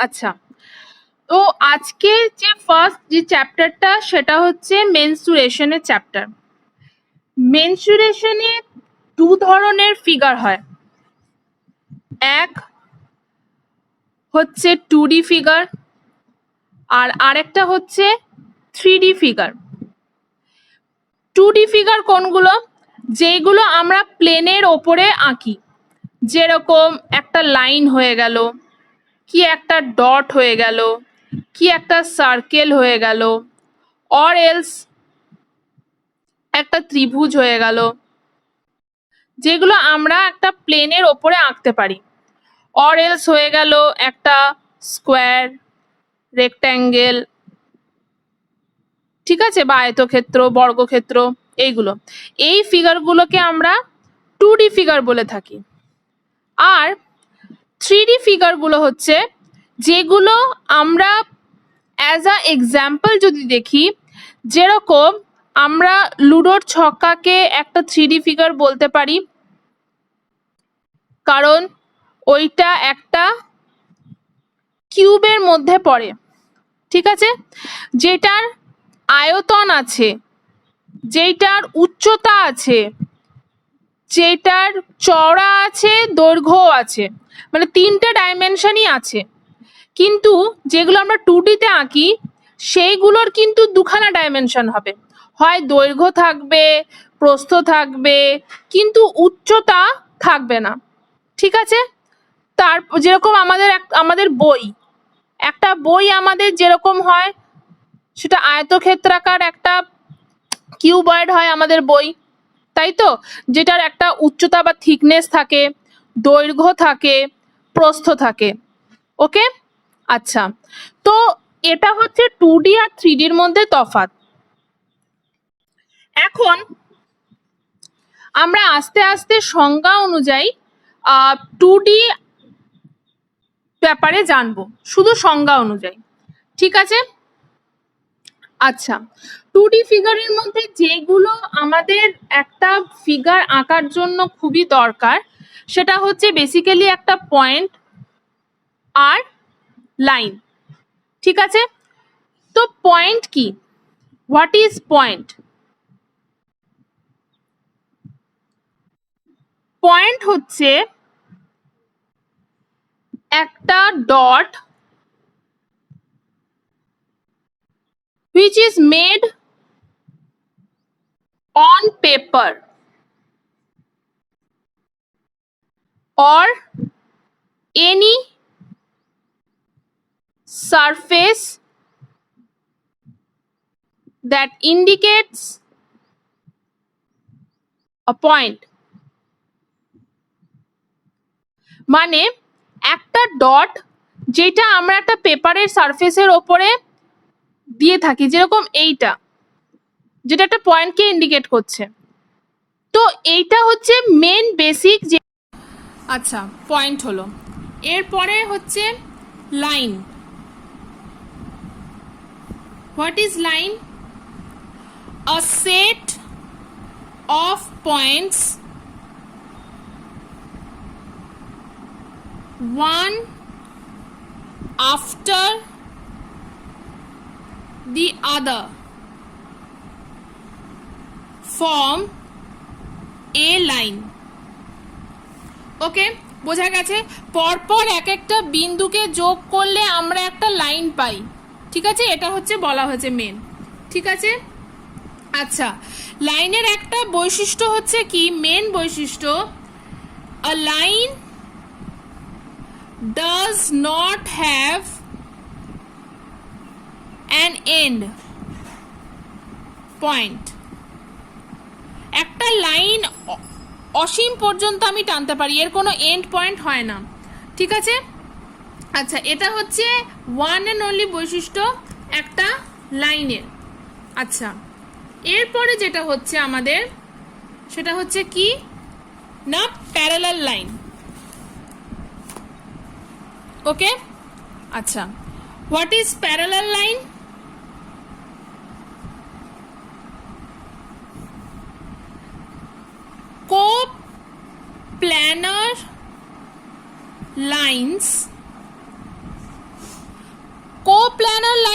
আচ্ছা, তো আজকে যে ফার্স্ট যে চ্যাপ্টারটা সেটা হচ্ছে মেনসুরেশনের চ্যাপ্টার। মেনসুরেশনে দু ধরনের ফিগার হয়, এক হচ্ছে 2D ফিগার আর আরেকটা হচ্ছে 3D ফিগার। 2D ফিগার কোনগুলো? যেগুলো আমরা প্লেনের ওপরে আঁকি, যেরকম একটা লাইন হয়ে গেল, কি একটা ডট হয়ে গেল, কি একটা সার্কেল হয়ে গেল, অর এলস একটা ত্রিভুজ হয়ে গেল, যেগুলো আমরা একটা প্লেনের ওপরে আঁকতে পারি। অর এলস হয়ে গেল একটা স্কোয়ার, রেক্ট্যাঙ্গেল, ঠিক আছে, বা আয়তক্ষেত্র, বর্গক্ষেত্র, এইগুলো। এই ফিগারগুলোকে আমরা 2D ফিগার বলে থাকি। আর 3D ফিগারগুলো হচ্ছে যেগুলো আমরা অ্যাজ আ এক্সাম্পল যদি দেখি, যেরকম আমরা লুডোর ছক্কাকে একটা 3D ফিগার বলতে পারি, কারণ ওইটা একটা কিউবের মধ্যে পড়ে, ঠিক আছে, যেটার আয়তন আছে, যেটার উচ্চতা আছে, যেটার চওড়া আছে, দৈর্ঘ্য আছে, মানে 3টে ডাইমেনশনই আছে। কিন্তু যেগুলো আমরা 2Dতে আঁকি সেইগুলোর কিন্তু দুখানা ডাইমেনশন হবে, হয় দৈর্ঘ্য থাকবে, প্রস্থ থাকবে, কিন্তু উচ্চতা থাকবে না, ঠিক আছে। তার যেরকম আমাদের বই, একটা বই আমাদের যেরকম হয় সেটা আয়তক্ষেত্রাকার একটা কিউবয়েড হয় আমাদের বই, তাই তো, যেটার একটা উচ্চতা বা থিকনেস থাকে, দৈর্ঘ্য থাকে, প্রস্থ থাকে। ওকে, আচ্ছা, তো এটা হচ্ছে 2D আর 3Dর মধ্যে তফাৎ। এখন আমরা আস্তে আস্তে সংজ্ঞা অনুযায়ী 2D ব্যাপারে জানবো, শুধু সংজ্ঞা অনুযায়ী, ঠিক আছে। আচ্ছা, 2D ফিগারের মধ্যে যেগুলো আমাদের একটা ফিগার আঁকার জন্য খুবই দরকার সেটা হচ্ছে বেসিক্যালি একটা পয়েন্ট আর লাইন, ঠিক আছে। তো পয়েন্ট কি? What is point? পয়েন্ট হচ্ছে একটা dot which is made on paper or any surface that indicates a point। মানে একটা ডট যেটা আমরা একটা পেপারের সারফেসের ওপরে দিয়ে থাকি, যেরকম এইটা, যেটা একটা পয়েন্টকে ইন্ডিকেট করছে। তো এইটা হচ্ছে মেন বেসিক যে, আচ্ছা, পয়েন্ট হলো। এরপরে হচ্ছে line. What is line? A set of points one after the other form a line। ওকে, বোঝা গেছে? পরপর এক একটা বিন্দুকে যোগ করলে আমরা একটা লাইন পাই, ঠিক আছে, এটা হচ্ছে বলা হয়েছে মেন, ঠিক আছে। আচ্ছা, লাইনের একটা বৈশিষ্ট্য হচ্ছে কি, মেন বৈশিষ্ট্য, a line does not have an end point। একটা লাইন অসীম পর্যন্ত আমি টানতে পারি, এর কোনো এন্ড পয়েন্ট হয় না, ঠিক আছে। আচ্ছা, এটা হচ্ছে ওয়ান অ্যান্ড অনলি বৈশিষ্ট্য একটা লাইনের। আচ্ছা, এরপরে যেটা হচ্ছে আমাদের সেটা হচ্ছে কি না, প্যারালাল লাইন। ওকে, আচ্ছা, what is parallel line? co-planar lines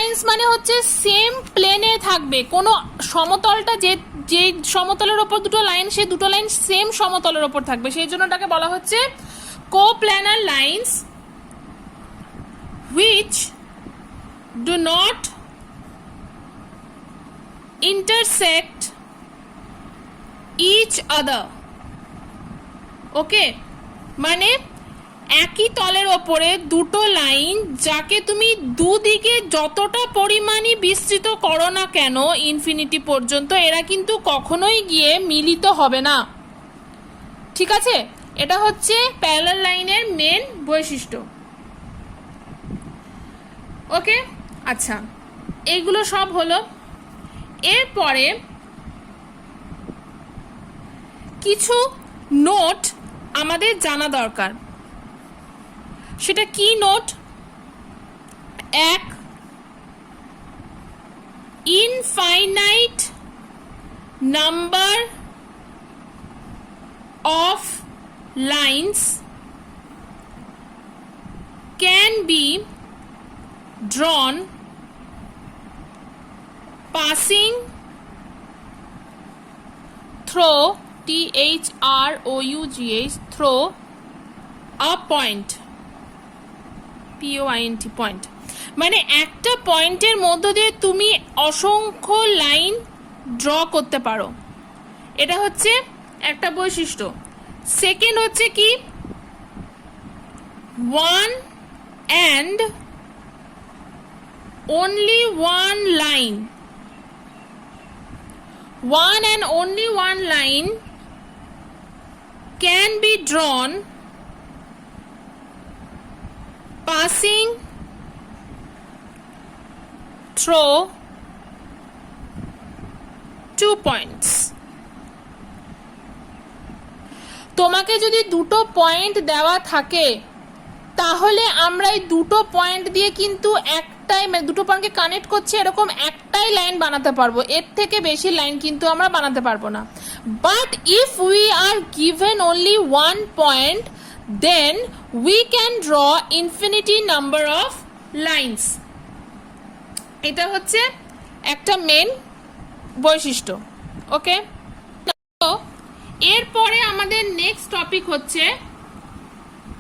lines মানে হচ্ছে সেম প্লেনে থাকবে, কোনো সমতলটা যে যে সমতলের ওপর দুটো লাইন, সেই দুটো লাইন সেম সমতলের ওপর থাকবে, সেই জন্য এটাকে বলা হচ্ছে coplanar lines which do not intersect each other. Okay, মানে একই তলের ওপরে দুটো লাইন যাকে তুমি দুদিকে যতটা পরিমাণই বিস্তৃত করো না কেন ইনফিনিটি পর্যন্ত, এরা কিন্তু কখনোই গিয়ে মিলিত হবে না। ঠিক আছে, এটা হচ্ছে প্যারালাল লাইনের মেন বৈশিষ্ট্য। ওকে, আচ্ছা, এইগুলো সব হলো। এরপরে কিছু নোট আমাদের জানা দরকার। সেটা কি নোট? এক, infinite number of lines can be drawn passing through through a point point, মানে একটা পয়েন্টের মধ্য দিয়ে তুমি অসংখ্য লাইন ড্র করতে পারো, এটা হচ্ছে একটা বৈশিষ্ট্য। সেকেন্ড হচ্ছে কি, one and only one line, one and only one line can be drawn passing through 2 points. তোমাকে যদি দুটো পয়েন্ট দেওয়া থাকে তাহলে আমরা এই দুটো পয়েন্ট দিয়ে কিন্তু একটাই, মানে দুটো পয়েন্টকে কানেক্ট করছে এরকম একটাই লাইন বানাতে পারবো, এর থেকে বেশি লাইন কিন্তু আমরা বানাতে পারবো না। But if we are given only one point, then we can draw infinity number of lines. এটা হচ্ছে একটা মেন বৈশিষ্ট্য। ওকে, তো এরপরে আমাদের নেক্সট টপিক হচ্ছে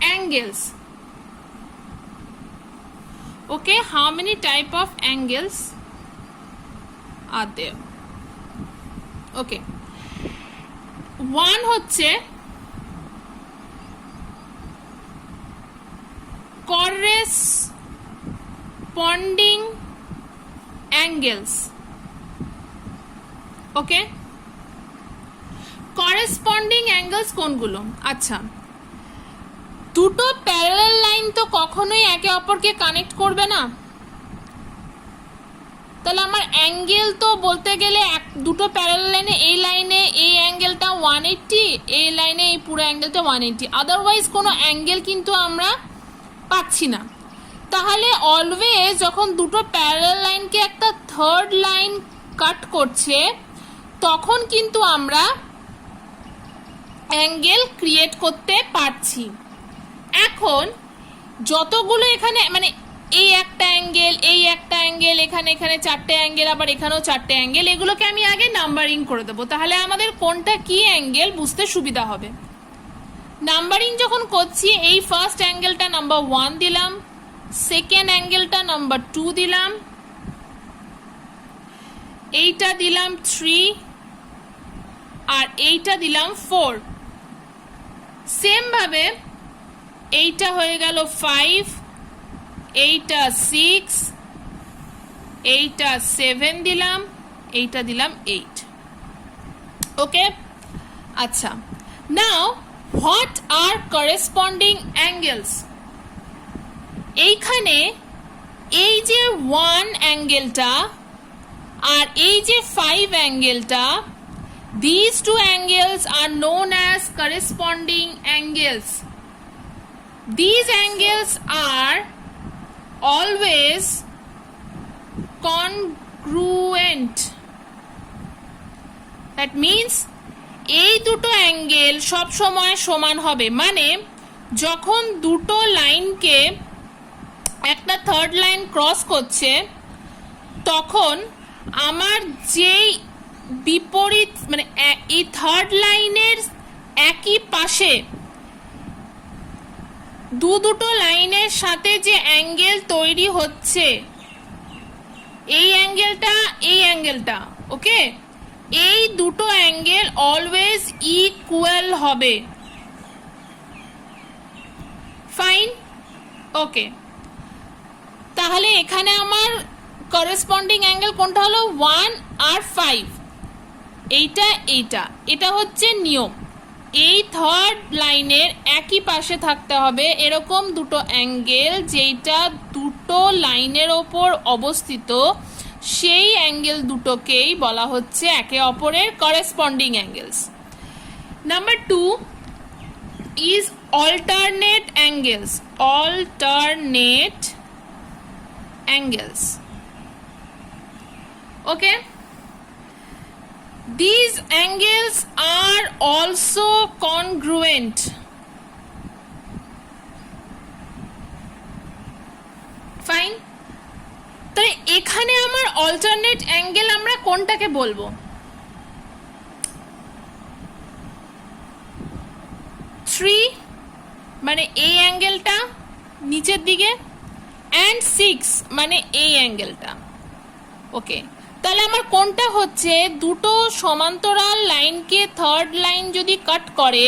angles. Okay, how many type of angles are there? Okay, one হচ্ছে corresponding angles. Okay, corresponding angles কোনগুলো? আচ্ছা, দুটো প্যারালাল লাইন তো কখনোই একে অপরকে কানেক্ট করবে না, তাহলে আমার অ্যাঙ্গেল তো বলতে গেলে দুটো প্যারালাল লাইনে এই লাইনে এই অ্যাঙ্গেলটা 180, এই লাইনে এই পুরো অ্যাঙ্গেলটা 180, আদারওয়াইজ কোনো অ্যাঙ্গেল কিন্তু আমরা পাচ্ছি না। তাহলে অলওয়েজ যখন দুটো প্যারালাল লাইনকে একটা থার্ড লাইন কাট করছে তখন কিন্তু আমরা অ্যাঙ্গেল ক্রিয়েট করতে পারছি। এখন যতগুলো এখানে, মানে এই একটা অ্যাঙ্গেল, এই একটা অ্যাঙ্গেল, এখানে এখানে চারটে অ্যাঙ্গেল, আবার এখানেও চারটে অ্যাঙ্গেল, এগুলোকে আমি আগে নাম্বারিং করে দেবো, তাহলে আমাদের কোনটা কি অ্যাঙ্গেল বুঝতে সুবিধা হবে। নাম্বারিং যখন করছি, এই ফার্স্ট অ্যাঙ্গেলটা নাম্বার 1 দিলাম, সেকেন্ড অ্যাঙ্গেলটা নাম্বার 2 দিলাম, এইটা দিলাম 3, আর এইটা দিলাম 4। সেম ভাবে এইটা হয়ে গেল 5, এইটা 6, এইটা 7 দিলাম, এইটা দিলাম 8। ওকে, আচ্ছা, now what are corresponding angles? এইখানে এই যে 1 অ্যাঙ্গেলটা আর এই যে 5 অ্যাঙ্গেলটা, these two angles are known as corresponding angles. These angles are always congruent. That means এই দুটো অ্যাঙ্গেল সব সময় সমান হবে, মানে যখন দুটো লাইনকে একটা থার্ড লাইন ক্রস করছে তখন আমার যেই বিপরীত মানে এই থার্ড লাইনের একই পাশে দুটো লাইনের সাথে যে অ্যাঙ্গেল তৈরি হচ্ছে, এই অ্যাঙ্গেলটা ওকে, এই দুটো অ্যাঙ্গেল অলওয়েজ ইকুয়াল হবে। ফাইন, ওকে। তাহলে এখানে আমার করেসপন্ডিং অ্যাঙ্গেল কোনটা হলো? 1 আর 5। এটা হচ্ছে নিয়ম। এই থার্ড লাইনের একই পাশে থাকতে হবে এরকম দুটো অ্যাঙ্গেল, যেটা দুটো লাইনের ওপর অবস্থিত, সেই অ্যাঙ্গেল দুটোকেই বলা হচ্ছে একে অপরের corresponding angles. Number 2 is alternate angles. Okay, these angles are also congruent. Fine. তো এখানে আমার অল্টারনেট অ্যাঙ্গেল আমরা কোনটাকে বলবো? 3 মানে এই অ্যাঙ্গেলটা নিচের দিকে, অ্যান্ড 6 মানে এই অ্যাঙ্গেলটা। ওকে, তাহলে আমার কোনটা হচ্ছে? দুটো সমান্তরাল লাইনকে থার্ড লাইন যদি কাট করে,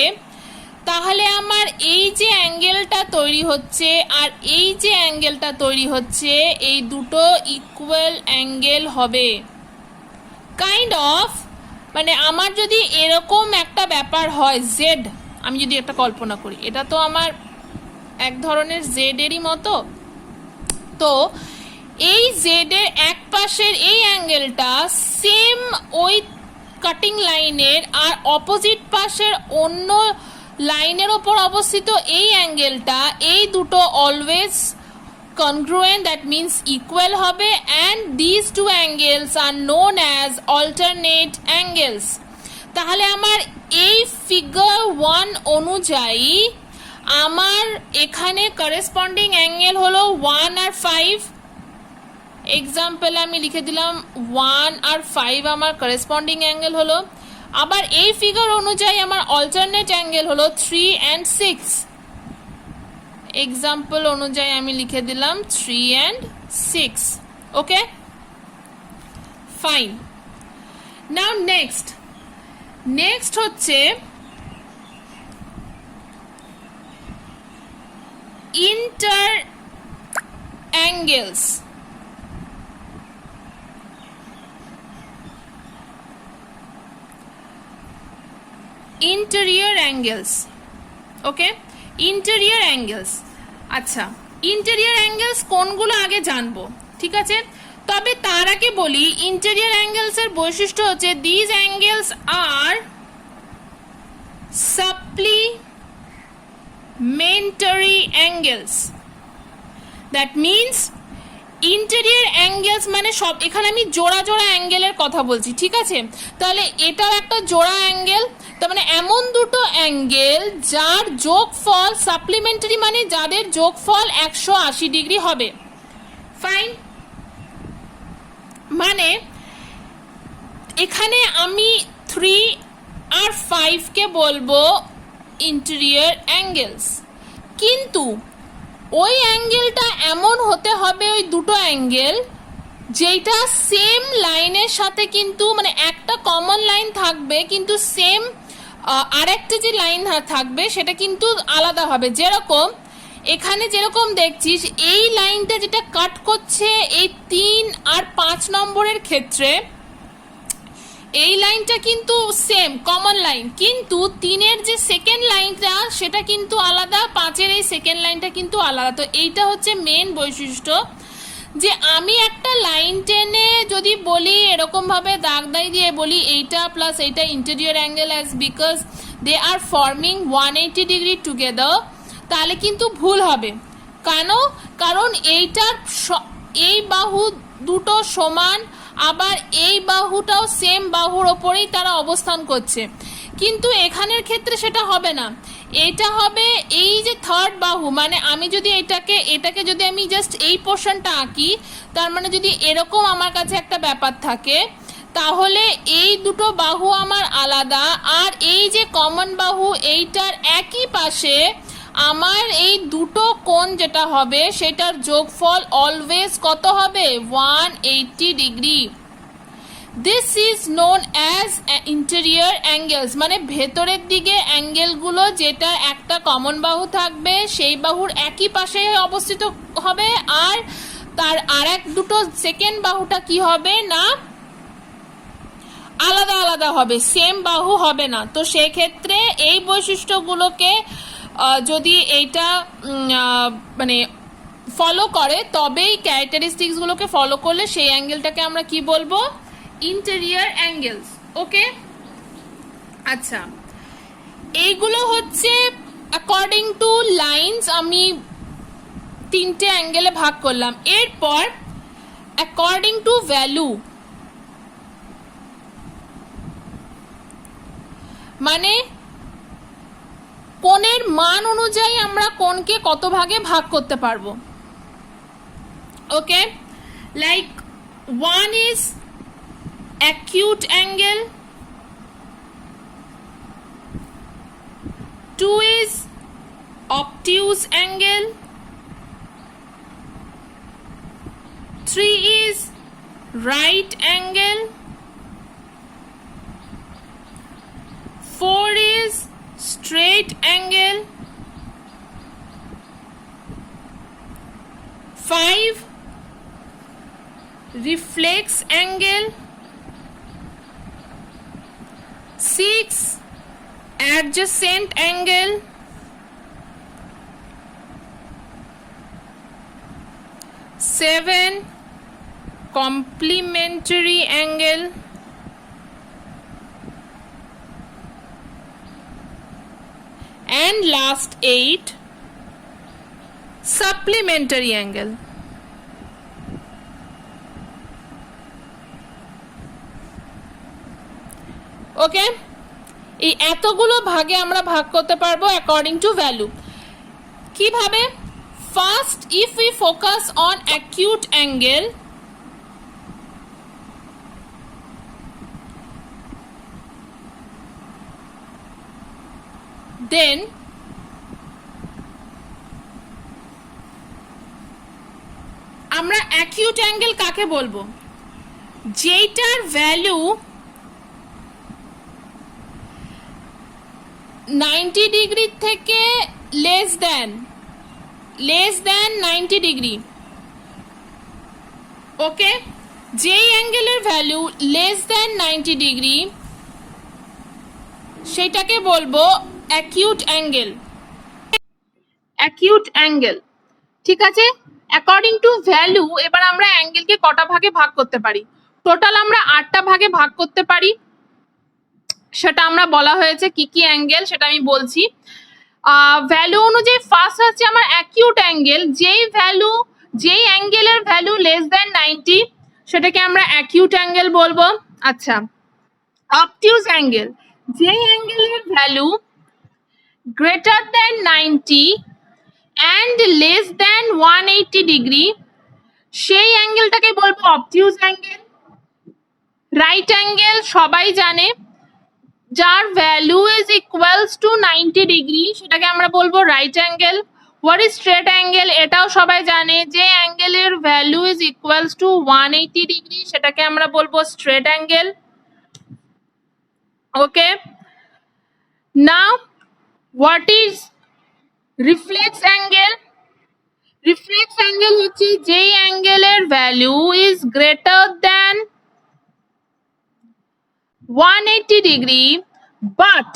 তাহলে আমার এই যে অ্যাঙ্গেলটা তৈরি হচ্ছে আর এই যে অ্যাঙ্গেলটা তৈরি হচ্ছে, এই দুটো ইকুয়াল অ্যাঙ্গেল হবে। কাইন্ড অফ মানে আমার যদি এরকম একটা ব্যাপার হয়, জেড, আমি যদি একটা কল্পনা করি, এটা তো আমার এক ধরনের জেডেরই মতো। তো এই জেডের এক পাশের এই অ্যাঙ্গেলটা সেম ওই কাটিং লাইনের, আর অপোজিট পাশের অন্য লাইনের ওপর অবস্থিত এই অ্যাঙ্গেলটা, এই দুটো always congruent, that means equal হবে, and these two angles are known as alternate angles. তাহলে আমার এই ফিগার 1 অনুযায়ী আমার এখানে করেসপন্ডিং অ্যাঙ্গেল হলো 1 আর 5। এক্সাম্পল আমি লিখে দিলাম 1 আর 5 আমার করেসপন্ডিং অ্যাঙ্গেল হলো। আবার এই ফিগার অনুযায়ী আমার অল্টারনেট অ্যাঙ্গেল হলো 3 and 6। এক্সাম্পল অনুযায়ী আমি লিখে দিলাম 3 and 6। Okay, fine. Now next হচ্ছে inter angles. Interior angles. Okay, interior angles. আচ্ছা, ইন্টেরিয়র অ্যাঙ্গেলস কোনগুলো আগে জানবো, ঠিক আছে? তবে তার আগে বলি, ইন্টেরিয়র অ্যাঙ্গেলসের বৈশিষ্ট্য হচ্ছে দিস অ্যাঙ্গেলস আর supplementary angles. That means interior angles মানে সব, এখানে আমি জোড়া অ্যাঙ্গেলের কথা বলছি, ঠিক আছে? তাহলে এটাও একটা জোড়া অ্যাঙ্গেল। তার মানে এমন দুটো অ্যাঙ্গেল যার যোগফল সাপ্লিমেন্টারি, মানে যাদের যোগফল 180 ডিগ্রি হবে। ফাইন, মানে এখানে আমি 3 আর 5 কে বলবো ইন্টেরিয়র অ্যাঙ্গেলস, কিন্তু ওই অ্যাঙ্গেলটা এমন হতে হবে, ওই দুটো অ্যাঙ্গেল যেটা সেম লাইনের সাথে, কিন্তু মানে একটা কমন লাইন থাকবে কিন্তু সেম আরেকটা যে লাইন থাকবে সেটা কিন্তু আলাদা হবে। যেরকম এখানে যেরকম দেখছিস, এই লাইনটা যেটা কাট করছে এই 3 আর 5 নম্বরের ক্ষেত্রে, এই লাইনটা কিন্তু সেম কমন লাইন, কিন্তু 3-এর যে সেকেন্ড লাইনটা সেটা কিন্তু আলাদা, 5-এর এই সেকেন্ড লাইনটা কিন্তু আলাদা। তো এইটা হচ্ছে মেন বৈশিষ্ট্য, যে আমি একটা লাইন টেনে যদি বলি এরকমভাবে দাগ দিয়ে বলি এইটা প্লাস এইটা interior angle as because they are forming 180 degree together, তাহলে কিন্তু ভুল হবে। কেন? কারণ এইটার এই বাহু দুটো সমান, আবার এই বাহুটাও সেম বাহুর ওপরেই তারা অবস্থান করছে, কিন্তু এখানের ক্ষেত্রে সেটা হবে না। এটা হবে এই যে থার্ড বাহু, মানে আমি যদি এটাকে যদি আমি জাস্ট এই পোর্শনটা আঁকি, তার মানে যদি এরকম আমার কাছে একটা ব্যাপার থাকে, তাহলে এই দুটো বাহু আমার আলাদা, আর এই যে কমন বাহু এইটার একই পাশে আমার এই দুটো কোণ যেটা হবে সেটার যোগফল অলওয়েজ কত হবে? 180 degree. This is known as interior angles, মানে ভেতরের দিকে অ্যাঙ্গেলগুলো যেটা একটা কমন বাহু থাকবে সেই বাহুর একই পাশে অবস্থিত হবে, আর তার আরেক দুটো সেকেন্ড বাহুটা কি হবে না আলাদা আলাদা হবে, সেম বাহু হবে না। তো সেক্ষেত্রে এই বৈশিষ্ট্যগুলোকে যদি এইটা মানে ফলো করে, তবেই ক্যারেক্টারিস্টিক্সগুলোকে ফলো করলে সেই অ্যাঙ্গেলটাকে আমরা কি বলবো? Interior angles. ওকে, আচ্ছা, এইগুলো হচ্ছে অ্যাকর্ডিং টু লাইন্স আমি তিনটে অ্যাঙ্গেলে ভাগ করলাম। এরপর অ্যাকর্ডিং টু ভ্যালু, মানে কোণের মান অনুযায়ী আমরা কোণকে কত ভাগে ভাগ করতে পারবো। ওকে, like 1 is acute angle, 2 is obtuse angle, 3 is right angle, 4 is straight angle, 5 reflex angle, 6 adjacent angle, 7 complementary angle, and last 8 supplementary angle. Okay, এই এতগুলো ভাগে আমরা ভাগ করতে পারবো অ্যাকর্ডিং টু ভ্যালু। কিভাবে? First, if we focus on acute angle, then আমরা acute angle কাকে বলবো? যেটার ভ্যালু 90 ডিগ্রি থেকে লেস দেন 90 ডিগ্রি। ওকে, যেই অ্যাঙ্গেলের ভ্যালু লেস দেন 90 ডিগ্রি সেটাকে বলবো অ্যাকিউট অ্যাঙ্গেল। অ্যাকিউট অ্যাঙ্গেল, ঠিক আছে। অ্যাকর্ডিং টু ভ্যালু এবার আমরা অ্যাঙ্গেলকে কটা ভাগে ভাগ করতে পারি? টোটাল আমরা 8টা ভাগে ভাগ করতে পারি। সেটা আমরা বলা হয়েছে কি কি অ্যাঙ্গেল, সেটা আমি বলছি। ভ্যালু অনুযায়ী ফার্স্ট হচ্ছে আমার অ্যাকিউট অ্যাঙ্গেল, যেই অ্যাঙ্গেলের ভ্যালু লেস দেন 90 সেটাকে আমরা অ্যাকিউট অ্যাঙ্গেল বলবো। আচ্ছা, অবটিউজ অ্যাঙ্গেল, যেই অ্যাঙ্গেলের value greater than 90 and less than 180 degree সেই অ্যাঙ্গেলটাকে বলবো অবটিউজ অ্যাঙ্গেল। রাইট অ্যাঙ্গেল সবাই জানে, যার value is equals to 90 degree সেটাকে আমরা বলবো right angle. What is straight angle, এটাও সবাই জানে, যে অ্যাঙ্গেলের value is equals to 180 degree সেটাকে আমরা বলবো straight angle. Okay, now what is reflex angle? Reflex angle হচ্ছে যেই অ্যাঙ্গেলের value is greater than 180 degree but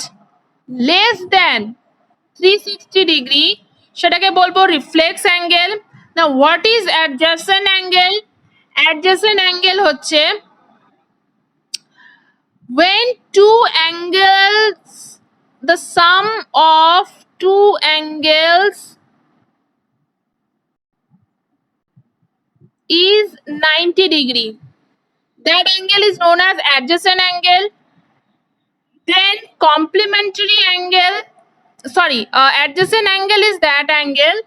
less than 360 degree সেটাকে বলবো রিফ্লেক্স অ্যাঙ্গেল। না, what is adjacent angle? Adjacent angle হচ্ছে when two angles, the sum of two angles is 90 degree, that angle is known as adjacent angle. Then complementary angle, adjacent angle is that angle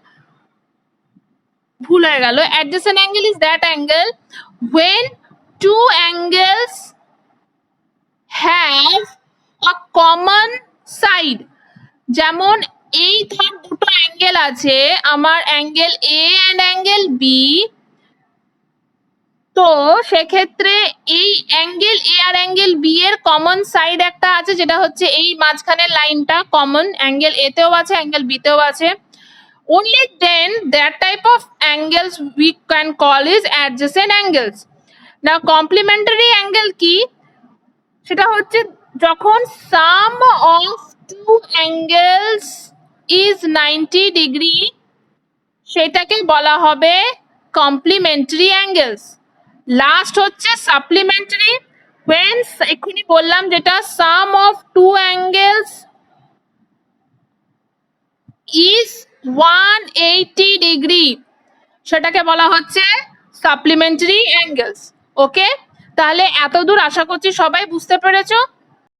ভুল হয়ে গেল। Adjacent angle is that angle when two angles have a common side। যেমন এই ধর দুটো angle আছে, আমার angle A and angle B, তো সেক্ষেত্রে এই অ্যাঙ্গেল এ আর অ্যাঙ্গেল বি এর কমন সাইড একটা আছে, যেটা হচ্ছে এই মাঝখানের লাইনটা কমন, অ্যাঙ্গেল এ তেও আছে অ্যাঙ্গেল বি তেও আছে। only then that type of angles we can call is adjacent angles। now complementary angle কি, সেটা হচ্ছে যখন sum of two angles is 90 degree, সেটাকে বলা হবে complementary angles। লাস্ট হচ্ছে supplementary, when এক্ষুনি বললাম যেটা sum of two angles is 180 degree, সেটাকে বলা হচ্ছে সাপ্লিমেন্টারি অ্যাঙ্গেলস। ওকে, তাহলে এতদূর আশা করছি সবাই বুঝতে পেরেছো।